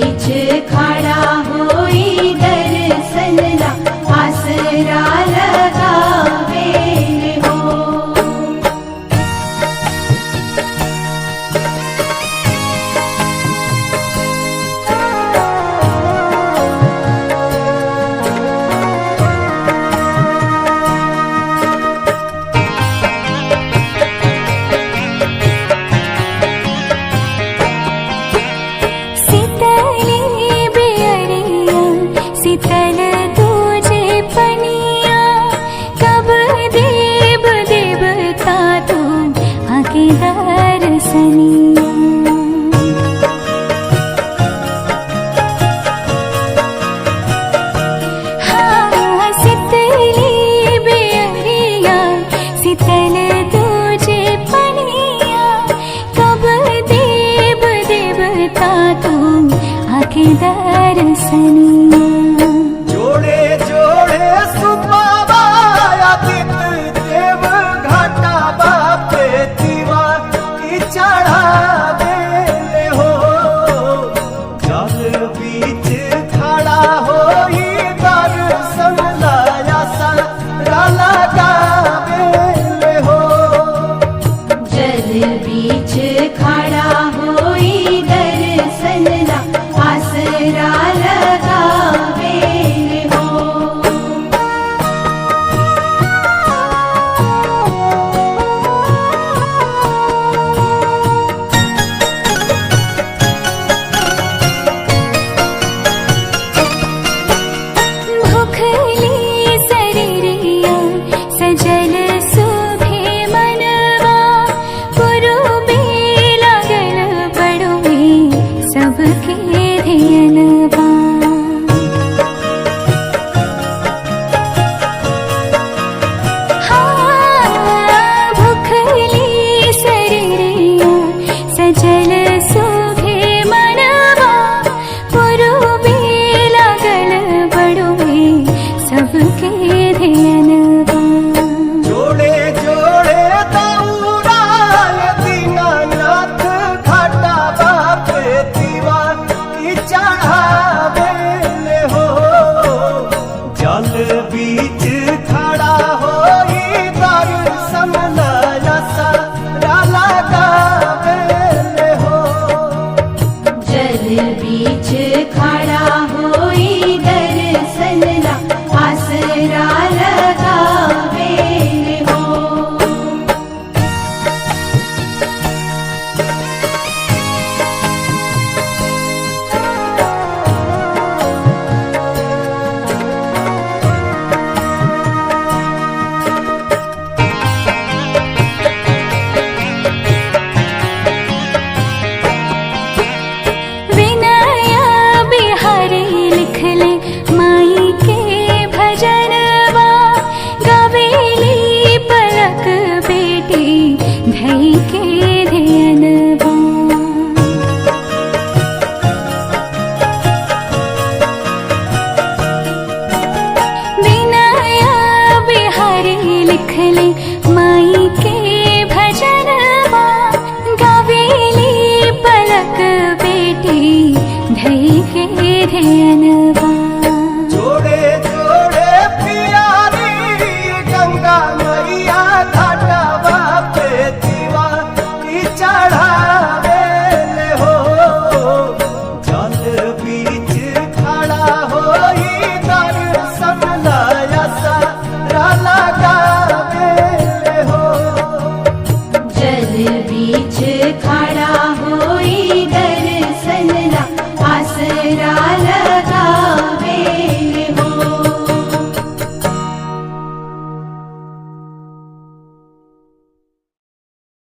बीच खड़ा होई दर्शन ला आसरा लगावे हो। शीतल तुझे पनिया कब देव देवता तुम आके दर्शनिया। हाँ शीतली बेअरिया शीतल तुझे पनिया कब देव देवता तुम आके दर्शनिया। बीच खड़ा होई दर्शन ला आसरा लगावे हो। भूखली शरीरिया सजल सुभे मनवा पुरुबे लागल बड़ुए सबके धियनवा। हाँ भूखली शरीरिया सजल सुभे मनवा पुरुबे लागल बड़ुए सबके धियनवा। जोड़े जोड़े दौड़ाल दीनानाथ घाटा बापे दीवा की चढ़ावे हो। जल बीच खड़ा होई दर्शन ला आसरा लगावे हो। जल बीच खड़ा